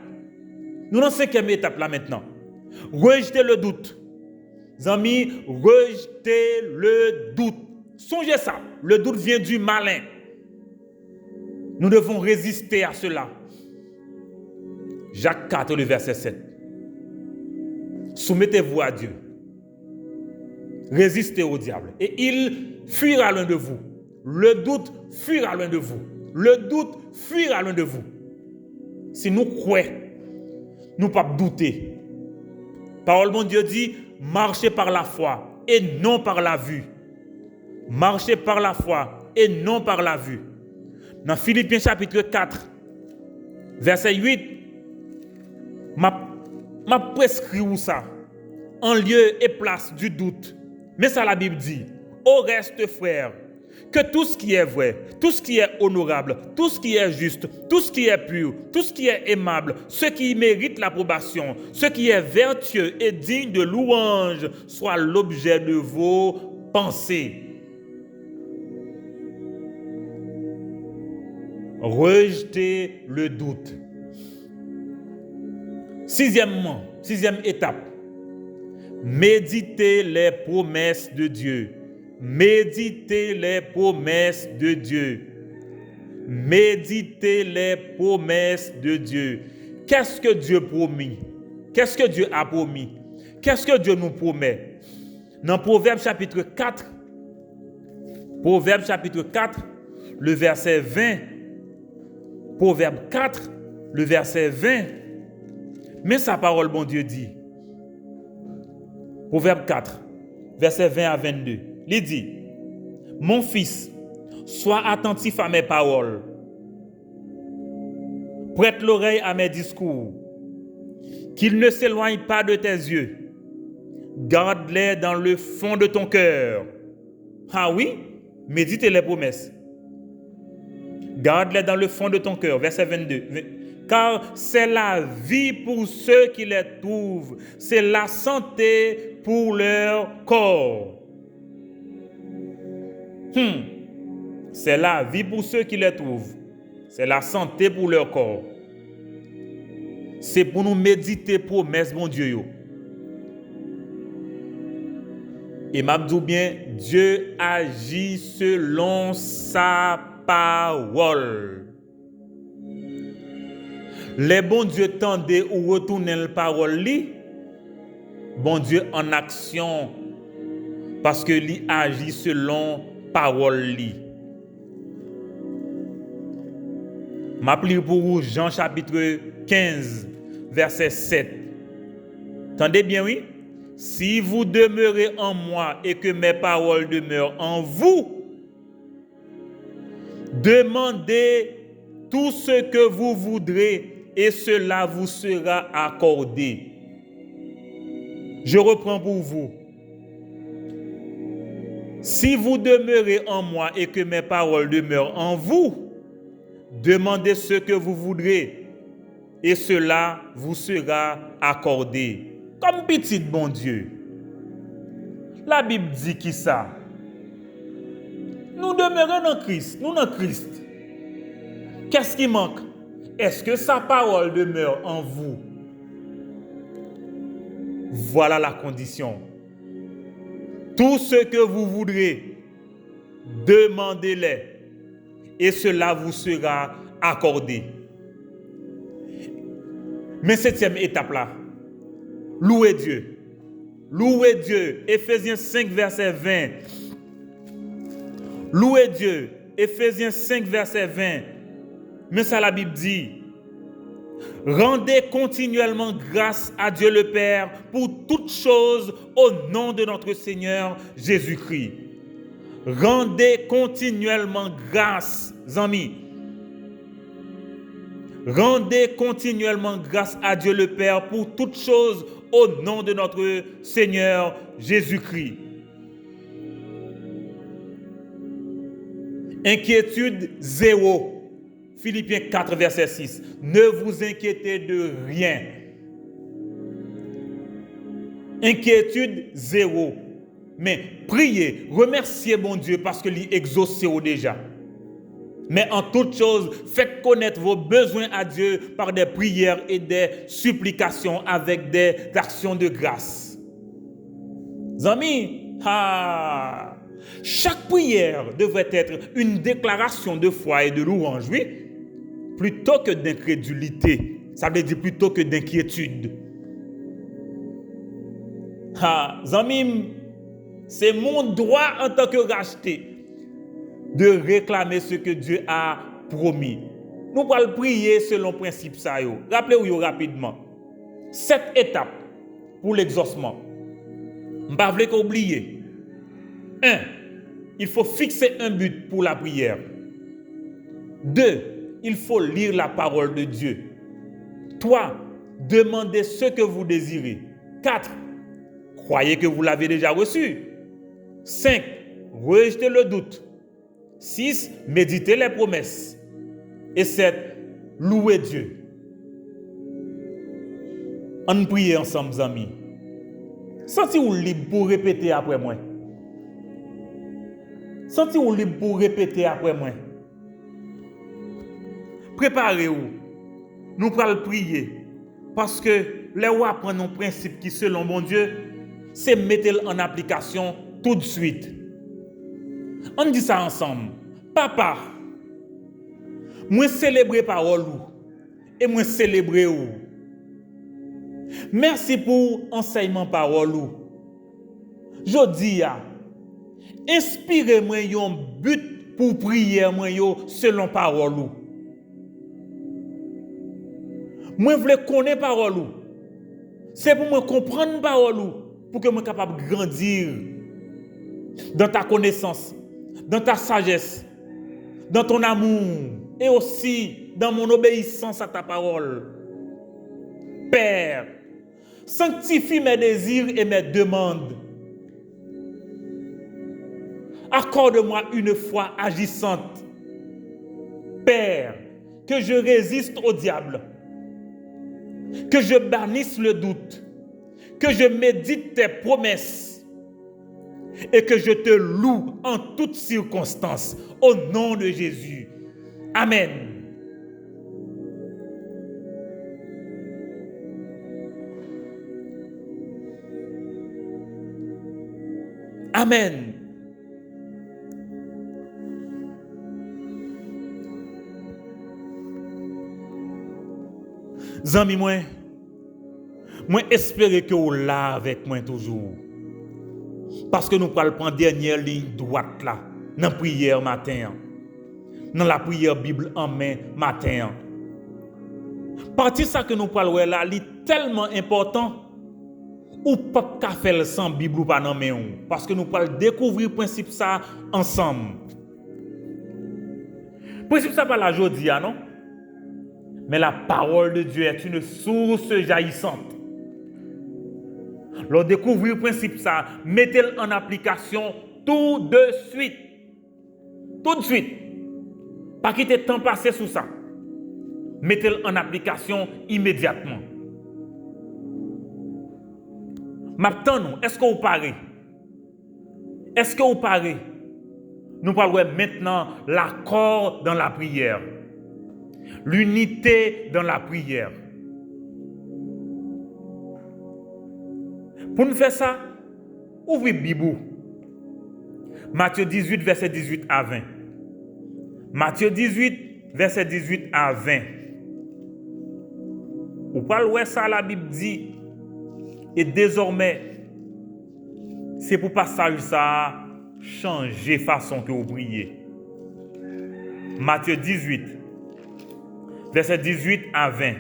Nous sommes dans la cinquième étape là maintenant. Rejetez le doute. Amis, rejetez le doute. Songez ça. Le doute vient du malin. Nous devons résister à cela. Jacques 4, le verset 7. Soumettez-vous à Dieu. Résistez au diable. Et il fuira loin de vous. Le doute fuira loin de vous. Le doute fuira loin de vous. Si nous croyons, nous ne pas douter. Parole de Dieu dit, marchez par la foi et non par la vue. Marchez par la foi et non par la vue. Dans Philippiens chapitre 4, verset 8, m'a prescrit où ça? En lieu et place du doute. Mais ça la Bible dit, au reste frères, que tout ce qui est vrai, tout ce qui est honorable, tout ce qui est juste, tout ce qui est pur, tout ce qui est aimable, ce qui mérite l'approbation, ce qui est vertueux et digne de louange, soit l'objet de vos pensées. Rejetez le doute. Sixième étape. Méditez les promesses de Dieu. Méditez les promesses de Dieu. Méditez les promesses de Dieu. Qu'est-ce que Dieu promet? Qu'est-ce que Dieu a promis? Qu'est-ce que Dieu nous promet? Dans Proverbe chapitre 4, le verset 20, Proverbe 4, le verset 20, mais sa parole, bon Dieu dit, Proverbe 4, verset 20 à 22, il dit, mon fils, sois attentif à mes paroles, prête l'oreille à mes discours, qu'ils ne s'éloignent pas de tes yeux, garde-les dans le fond de ton cœur. Ah oui, médite les promesses. Garde-les dans le fond de ton cœur. Verset 22. Car c'est la vie pour ceux qui les trouvent. C'est la santé pour leur corps. C'est la vie pour ceux qui les trouvent. C'est la santé pour leur corps. C'est pour nous méditer promesses, mon Dieu. Et m'a dit bien, Dieu agit selon sa parole. Les bons Dieu tendent ou retournent la parole li, bon Dieu en action parce que lui agit selon parole li. M'a pris pour vous Jean chapitre 15 verset 7. Tendez bien oui? Si vous demeurez en moi et que mes paroles demeurent en vous, demandez tout ce que vous voudrez et cela vous sera accordé. Je reprends pour vous. Si vous demeurez en moi et que mes paroles demeurent en vous, demandez ce que vous voudrez et cela vous sera accordé. Comme petit bon Dieu. La Bible dit qui ça? Nous demeurons dans Christ. Nous dans Christ. Qu'est-ce qui manque? Est-ce que sa parole demeure en vous? Voilà la condition. Tout ce que vous voudrez, demandez-les et cela vous sera accordé. Mais septième étape là, louez Dieu. Louez Dieu. Éphésiens 5 verset 20. Louez Dieu. Éphésiens 5 verset 20. Mais ça la Bible dit, rendez continuellement grâce à Dieu le Père pour toutes choses au nom de notre Seigneur Jésus-Christ. Rendez continuellement grâce, amis. Rendez continuellement grâce à Dieu le Père pour toutes choses au nom de notre Seigneur Jésus-Christ. Inquiétude zéro. Philippiens 4, verset 6. Ne vous inquiétez de rien. Inquiétude zéro. Mais priez, remerciez bon Dieu parce que l'il exauce déjà. Mais en toute chose, faites connaître vos besoins à Dieu par des prières et des supplications avec des actions de grâce. Amis, chaque prière devrait être une déclaration de foi et de louange, oui, plutôt que d'incrédulité. Ça veut dire plutôt que d'inquiétude. Amis, c'est mon droit en tant que racheté de réclamer ce que Dieu a promis. Nous allons prier selon le principe ça. Rappelez-vous rapidement. 7 étapes pour l'exaucement. Je ne vais pas oublier. 1. Il faut fixer un but pour la prière. 2. Il faut lire la parole de Dieu. 3. Demandez ce que vous désirez. 4. Croyez que vous l'avez déjà reçu. 5. Rejetez le doute. 6. Méditez les promesses. Et 7. Louez Dieu. On prie ensemble, amis. Sentez-vous libre pour répéter après moi. Sentez-vous libre pour répéter après moi. Préparez-vous. Nous allons prier. Parce que les rois prennent un principe qui, selon mon Dieu, c'est mettre en application tout de suite. On dit ça ensemble. Papa, moi célébrer parole et moi célébrer ou. Merci pour enseignement parole. Je dis, inspirez-moi un but pour prier selon parole. Moi, je veux connaître parole. C'est pour me comprendre parole, pour que je sois capable de grandir dans ta connaissance, dans ta sagesse, dans ton amour et aussi dans mon obéissance à ta parole. Père, sanctifie mes désirs et mes demandes. Accorde-moi une foi agissante. Père, que je résiste au diable, que je bannisse le doute, que je médite tes promesses et que je te loue en toutes circonstances. Au nom de Jésus. Amen. Amen. Zami moi espérer que vous là avec moi toujours. Parce que nous allons prendre dernière ligne droite là, dans la prière matin. Dans la prière Bible en main matin. Partie ça que nous parlons là, est tellement important. Ou pas qu'à faire sans Bible ou pas dans main. Parce que nous allons découvrir le principe ça ensemble. Le principe ça pas la journée, non? Mais la parole de Dieu est une source jaillissante. Lorsque découvrir le principe ça, mettez-le en application tout de suite. Tout de suite. Pas quitter le temps passé sous ça. Mettez-le en application immédiatement. Maintenant, est-ce que vous parlez? Est-ce que vous parlez? Nous parlons maintenant l'accord dans la prière. L'unité dans la prière. Pour nous faire ça, ouvrez Bible. Matthieu 18, verset 18 à 20. Matthieu 18, verset 18 à 20. Vous parlez ça, la Bible dit, et désormais, c'est pour passage ça, changer façon que vous priez. Matthieu 18, verset 18 à 20.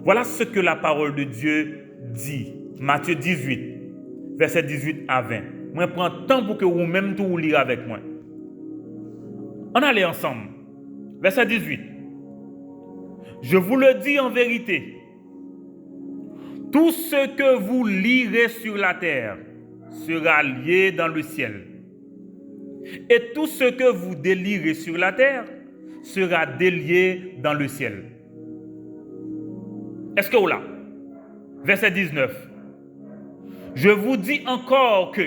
Voilà ce que la parole de Dieu dit. Matthieu 18, verset 18 à 20. Moi, je prends le temps pour que vous-même tout lire avec moi. On allait ensemble. Verset 18. Je vous le dis en vérité. Tout ce que vous lirez sur la terre sera lié dans le ciel. Et tout ce que vous délirez sur la terre sera délié dans le ciel. Est-ce que vous là? Verset 19. Je vous dis encore que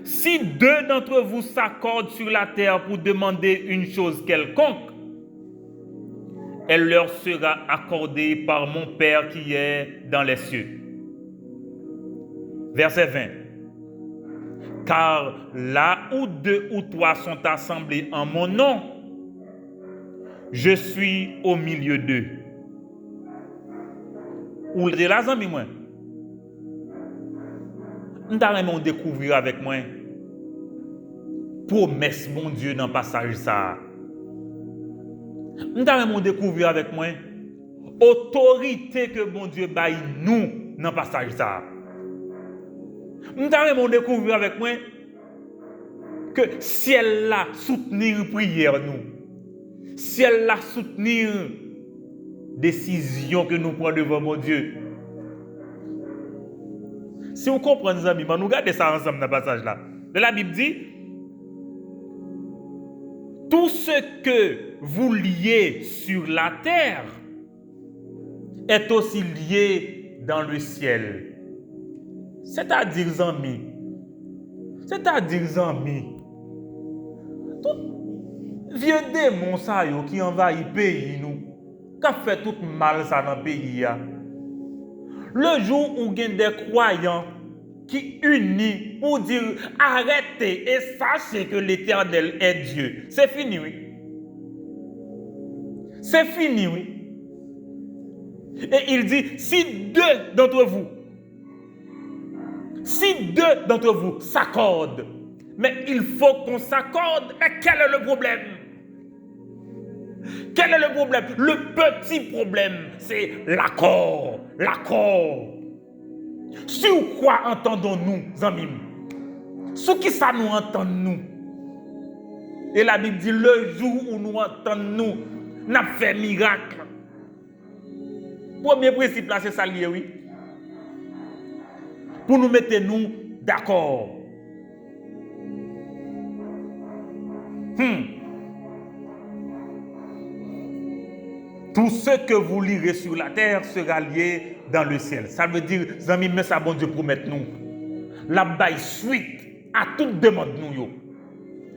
si deux d'entre vous s'accordent sur la terre pour demander une chose quelconque, elle leur sera accordée par mon Père qui est dans les cieux. Verset 20. Car là où deux ou trois sont assemblés en mon nom, je suis au milieu d'eux. Ou de la zami moi. Nous allons découvrir avec moi promesse mon Dieu dans le passage ça. Nous allons découvrir avec moi autorité que mon Dieu baille nous dans le passage ça. Nous allons découvrir avec moi que si elle a soutenir prière nous, si elle a soutenir décision que nous prenons devant mon Dieu. Si vous comprenez ça, nous regardons ça ensemble dans le passage là. La Bible dit tout ce que vous liez sur la terre est aussi lié dans le ciel. C'est-à-dire, amis, tout vieux démon ça qui envahit le pays nous, qui fait tout mal ça dans le pays. Le jour où il y a des croyants qui unissent pour dire arrêtez et sachez que l'Éternel est Dieu. C'est fini, oui. C'est fini, oui. Et il dit, si deux d'entre vous s'accordent, mais il faut qu'on s'accorde. Mais quel est le problème? Quel est le problème? Le petit problème, c'est l'accord. L'accord. Sur quoi entendons-nous, amis? Sur qui ça nous entend-nous? Et la Bible dit, le jour où nous entendons, nous avons fait miracle. Premier principe là, c'est ça lié, oui. Pour nous mettre nous d'accord. Tout ce que vous lirez sur la terre sera lié dans le ciel. Ça veut dire, amis, mais ça bon Dieu promet nous. La baille suite à toute demande nous yo.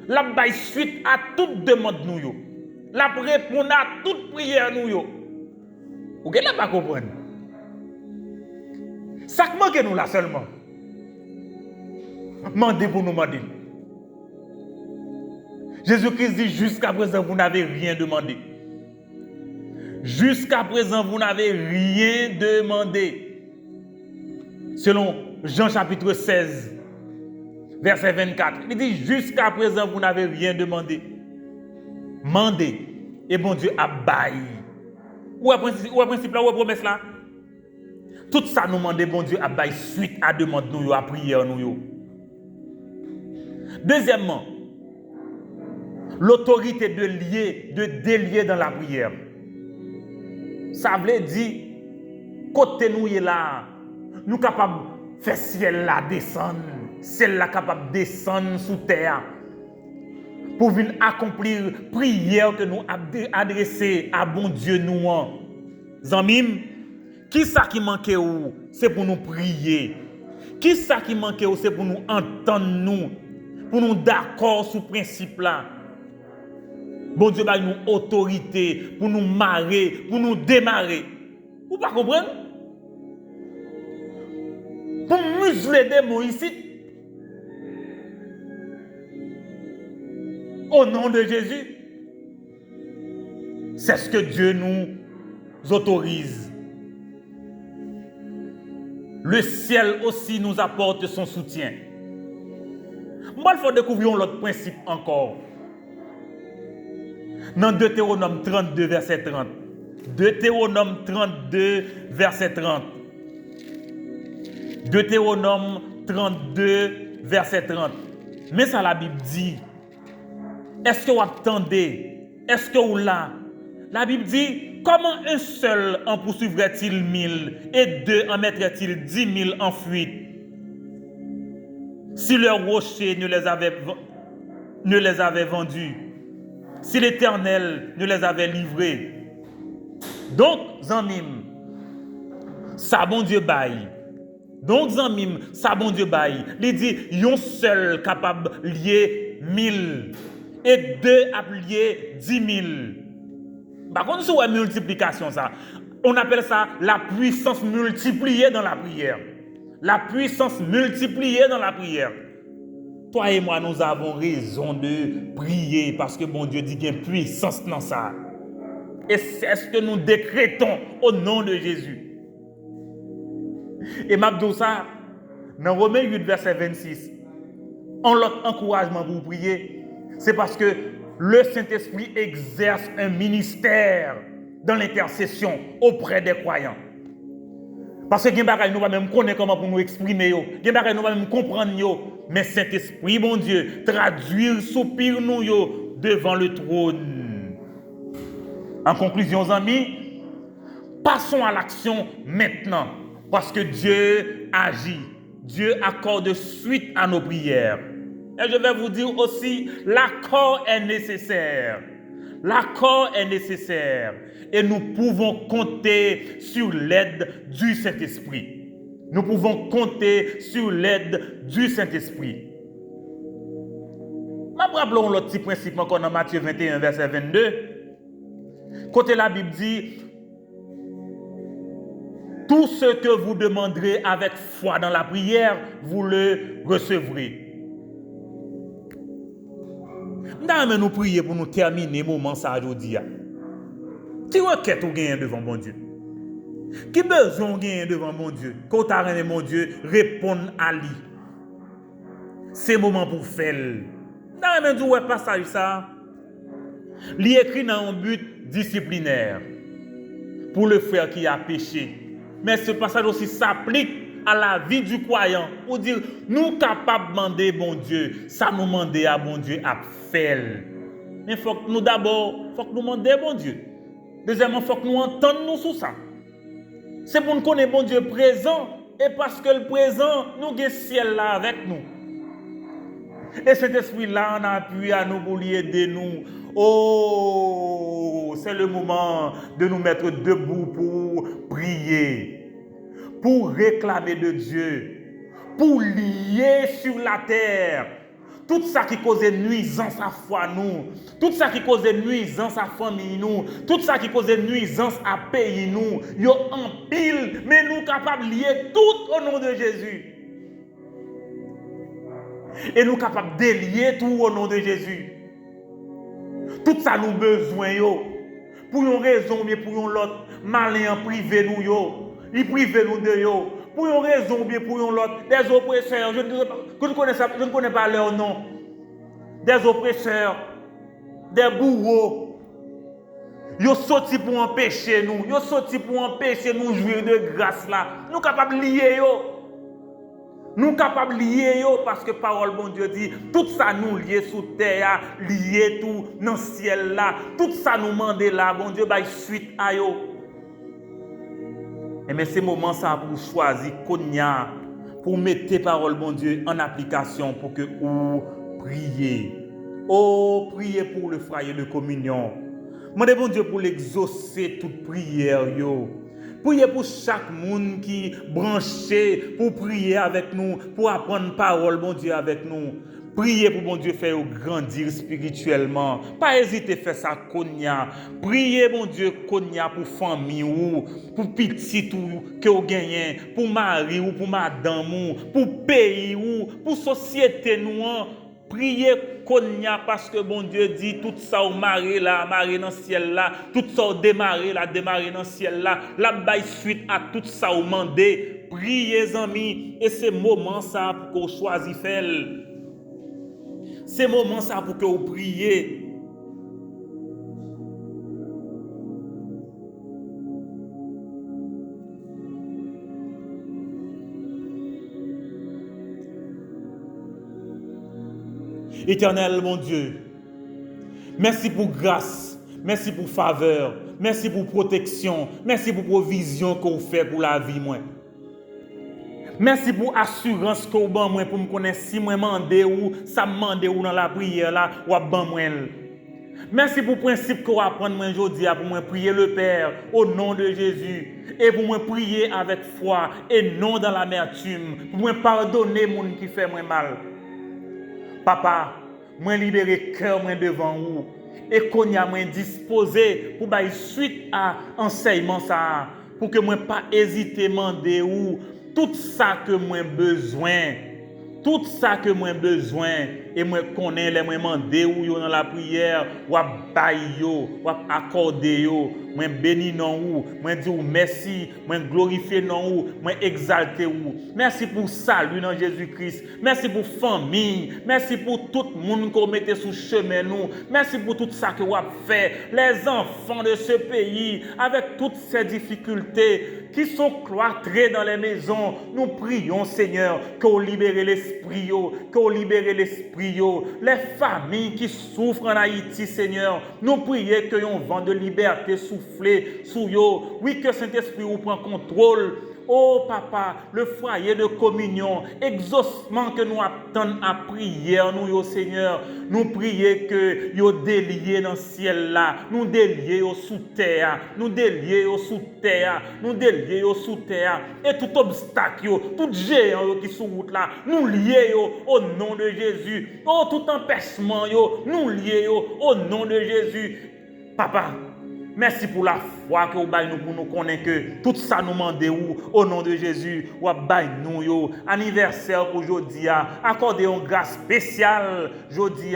La baille suite à toute demande nous yo. La répond à toute prière nous yo. Vous ne pas comprendre. Ça manque nous là seulement. Mandez pour nous demander. Jésus-Christ dit, jusqu'à présent, vous n'avez rien demandé. Jusqu'à présent, vous n'avez rien demandé. Selon Jean chapitre 16, verset 24. Il dit, jusqu'à présent, vous n'avez rien demandé. Mandez. Et bon Dieu a baillé. Où est le principe là, où est la promesse là? Tout ça nous demande, bon Dieu a baillé suite à demande nous, à prière nous. Deuxièmement, l'autorité de délier dans la prière. Ça veut dire, côté nous là, nous sommes capables de faire ciel là descendre, ciel là capable de descendre sous terre pour venir accomplir prière que nous adresser à bon Dieu nous. Zamim, qui ça qui manque ou c'est pour nous prier. Qui ça qui manque ou c'est pour nous entendre nous, pour nous d'accord sur ce principe là. Bon Dieu va nous autorité pour nous marrer, pour nous démarrer. Vous ne comprenez pas? Pour museler des mots ici. Au nom de Jésus. C'est ce que Dieu nous autorise. Le ciel aussi nous apporte son soutien. Moi, il faut découvrir l'autre principe encore. Dans Deutéronome 32, verset 30. Deutéronome 32, verset 30. Deutéronome 32, verset 30. Mais ça, la Bible dit, est-ce que vous attendez? Est-ce que vous là? La Bible dit, comment un seul en poursuivrait-il 1000 et deux en mettrait-il 10 000 en fuite? Si leurs rochers ne les avait vendus, si l'Éternel ne les avait livrés. Donc, Zamim, ça bon Dieu baille. Donc, Zamim, ça bon Dieu baille. Il dit, yon seul capable de lier 1000 et deux à lier 10 000. Par contre, c'est une multiplication, ça. On appelle ça la puissance multipliée dans la prière. La puissance multipliée dans la prière. Toi et moi, nous avons raison de prier parce que bon Dieu dit qu'il y a une puissance dans ça. Et c'est ce que nous décrétons au nom de Jésus. Et Mabdou ça, dans Romains 8, verset 26, en l'autre encouragement pour prier, c'est parce que le Saint-Esprit exerce un ministère dans l'intercession auprès des croyants. Parce que nous ne même connaître comment pour nous exprimer, nous ne même comprendre, mais Saint-Esprit, bon Dieu, traduire soupir nous devant le trône. En conclusion, amis, passons à l'action maintenant, parce que Dieu agit, Dieu accorde suite à nos prières. Et je vais vous dire aussi, l'accord est nécessaire. L'accord est nécessaire. Et nous pouvons compter sur l'aide du Saint-Esprit. Nous pouvons compter sur l'aide du Saint-Esprit. Rappelons l'autre petit principe encore dans Matthieu 21, verset 22. Côté la Bible dit, tout ce que vous demanderez avec foi dans la prière, vous le recevrez. Nous prions pour nous terminer le moment ça aujourd'hui. Qui requête ou gagne devant bon Dieu? Qui besoin gagne devant mon Dieu? Quand tu as mon Dieu, répondre à lui. C'est le moment pour faire. Dans le même passage ça, il écrit dans un but disciplinaire pour le frère qui a péché. Mais ce passage aussi s'applique à la vie du croyant pour dire nous capables de demander bon Dieu, ça nous demander à bon Dieu à faire. Mais faut que nous d'abord, faut que nous demandions bon Dieu. Deuxièmement, faut que nous entendions sur ça. C'est pour nous connaître bon Dieu présent et parce que le présent, nous avons le ciel là avec nous. Et cet esprit-là, on a appuyé à nous pour lui aider nous. Oh, c'est le moment de nous mettre debout pour prier, pour réclamer de Dieu, pour lier sur la terre tout ça qui cause nuisance à foi nous, tout ça qui cause nuisance à famille nous, tout ça qui cause nuisance à pays nous, yo en pile, mais nous capables de lier tout au nom de Jésus. Et nous capables de lier tout au nom de Jésus. Tout ça nous besoin yo. Pour une raison ou bien pour une autre, malin privé nous yo, il privé nous de yo. Pour une raison ou bien pour une autre, des oppresseurs, je ne connais pas leur nom. Des oppresseurs, des bourreaux. Ils sont sortis pour empêcher nous. Ils sont sortis pour empêcher nous jouir de grâce là. Nous capables de lier yo. Nous capables de lier yo parce que parole bon Dieu dit tout ça nous lier sous terre, lier tout dans le ciel là, tout ça nous demander là, bon Dieu bail suite à yo. Et mais c'est moment ça pour choisir konya pour mettre parole bon Dieu en application pour que vous priez. Oh, priez pour le foyer de communion. Demandez bon Dieu pour l'exaucer toute prière yo. Priez pour chaque monde qui branché pour prier avec nous, pour apprendre parole, bon Dieu, avec nous. Priez pour bon Dieu faire grandir spirituellement. Pas hésiter à faire ça konya. Priez bon Dieu konya pour famille ou pour petit ou que vous gagnez, pour mari ou pour madame ou pour pays ou pour société nous. Priez konya parce que bon Dieu dit tout ça au maré là, maré dans le ciel là, tout ça au démarré là, démarré dans le ciel là, la baille suite à tout ça au mandé. Priez amis et c'est moment ça pour qu'on choisisse faire. C'est moment ça pour que vous priez. Éternel mon Dieu, merci pour grâce, merci pour faveur, merci pour protection, merci pour provision que vous faites pour la vie moi. Merci pour assurance que vous ban moi pour me connaître si moi mandé ou ça mandé ou dans la prière là ou ban moi. Merci pour le principe que vous apprenez moi aujourd'hui pour moi prier le Père au nom de Jésus et pour moi prier avec foi et non dans l'amertume, pour moi pardonner les gens qui fait moi mal. Papa, moi libérer cœur moi devant vous et qu'on y a moi disposé pour bailler suite à enseignement ça pour que moi pas hésiter demander ou tout ça que moi besoin, tout ça que moi besoin et moi connais les moi demander ou yo dans la prière ou bailler yo ou accorder yo moi béni non ou moi dire merci moi glorifier non ou moi exalter ou merci pour salut dans Jésus-Christ, merci pour famille, merci pour tout le monde qu'on mettait sous chemin nous, merci pour tout ça que vous avez fait, les enfants de ce pays avec toutes ces difficultés qui sont cloîtrés dans les maisons. Nous prions Seigneur que vous libérez l'esprit, que vous libérez l'esprit, les familles qui souffrent en Haïti Seigneur. Nous prions que un vent de liberté souffle sous eux. Oui, que Saint-Esprit vous prend contrôle. Oh Papa, le foyer de communion, exaucement que nous attendons à prier, nous, au Seigneur, nous prions que nous déliés dans le ciel là, nous déliés au sous terre, nous déliés au sous terre, nous déliés au sous terre, et tout obstacle, tout géant qui sont route là, nous liés au nom de Jésus, oh tout empêchement, nous liés au nom de Jésus, Papa. Merci pour la foi que vous avez pour nous connaître que tout ça nous demande au nom de Jésus. Ou nous anniversaire aujourd'hui, accordez une grâce spéciale aujourd'hui.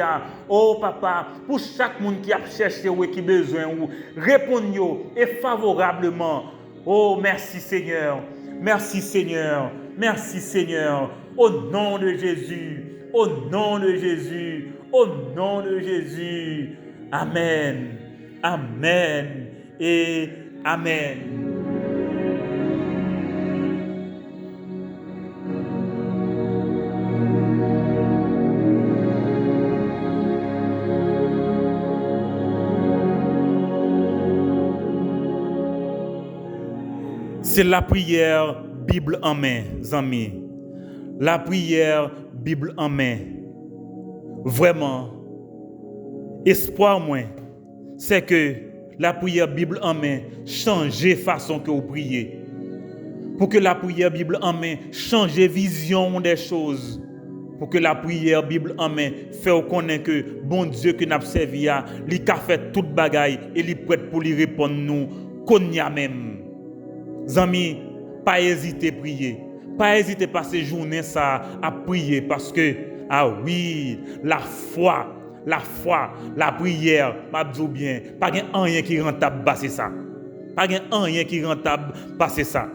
Oh papa, pour chaque monde qui a cherché ou qui a besoin, répondez et favorablement. Oh, merci Seigneur. Merci Seigneur. Merci Seigneur. Au nom de Jésus. Au nom de Jésus. Au nom de Jésus. Amen. Amen. Et Amen. C'est la prière Bible en main, amis. La prière Bible en main. Vraiment, espoir moi, c'est que la prière Bible en main change la façon que vous priez. Pour que la prière Bible en main change la vision des choses. Pour que la prière Bible en main fait connaître que bon Dieu que nous avons servi, il a fait toute bagaille et il est prêt pour lui répondre nous qu'on y a même. Amis, pas hésiter à prier. Pas hésiter à passer journée ça à prier parce que, ah oui, la foi, la prière, m'a dit bien, pas rien qui rentable passer ça. Pas rien qui rentable passer ça.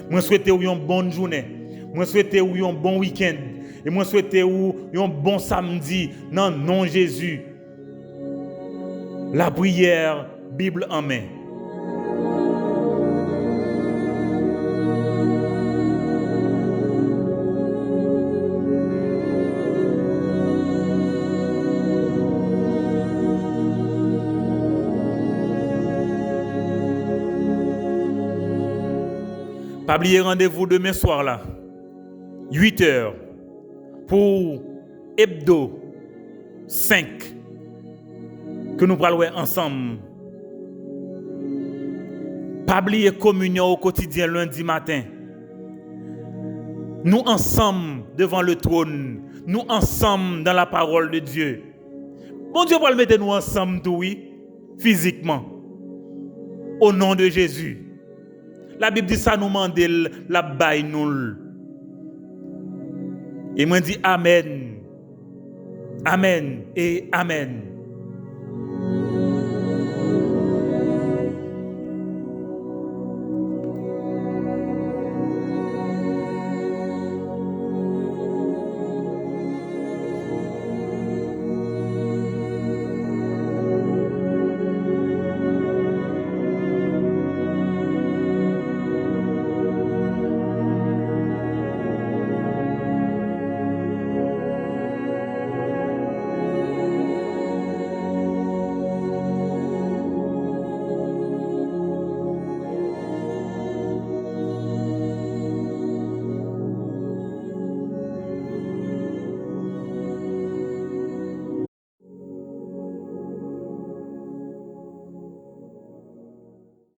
Moi souhaite une bonne journée. Moi souhaite un bon week-end. Et moi souhaite un bon samedi dans le nom de Jésus. La prière, Bible en main. Pas oublier rendez-vous demain soir là, 8h, pour Hebdo 5, que nous parlons ensemble. Pas oublier communion au quotidien lundi matin. Nous ensemble devant le trône, nous ensemble dans la parole de Dieu. Bon Dieu va le mettre nous ensemble, tout, oui, physiquement, au nom de Jésus. La Bible dit ça nous demande la baille nous. Et moi dit Amen. Amen et Amen.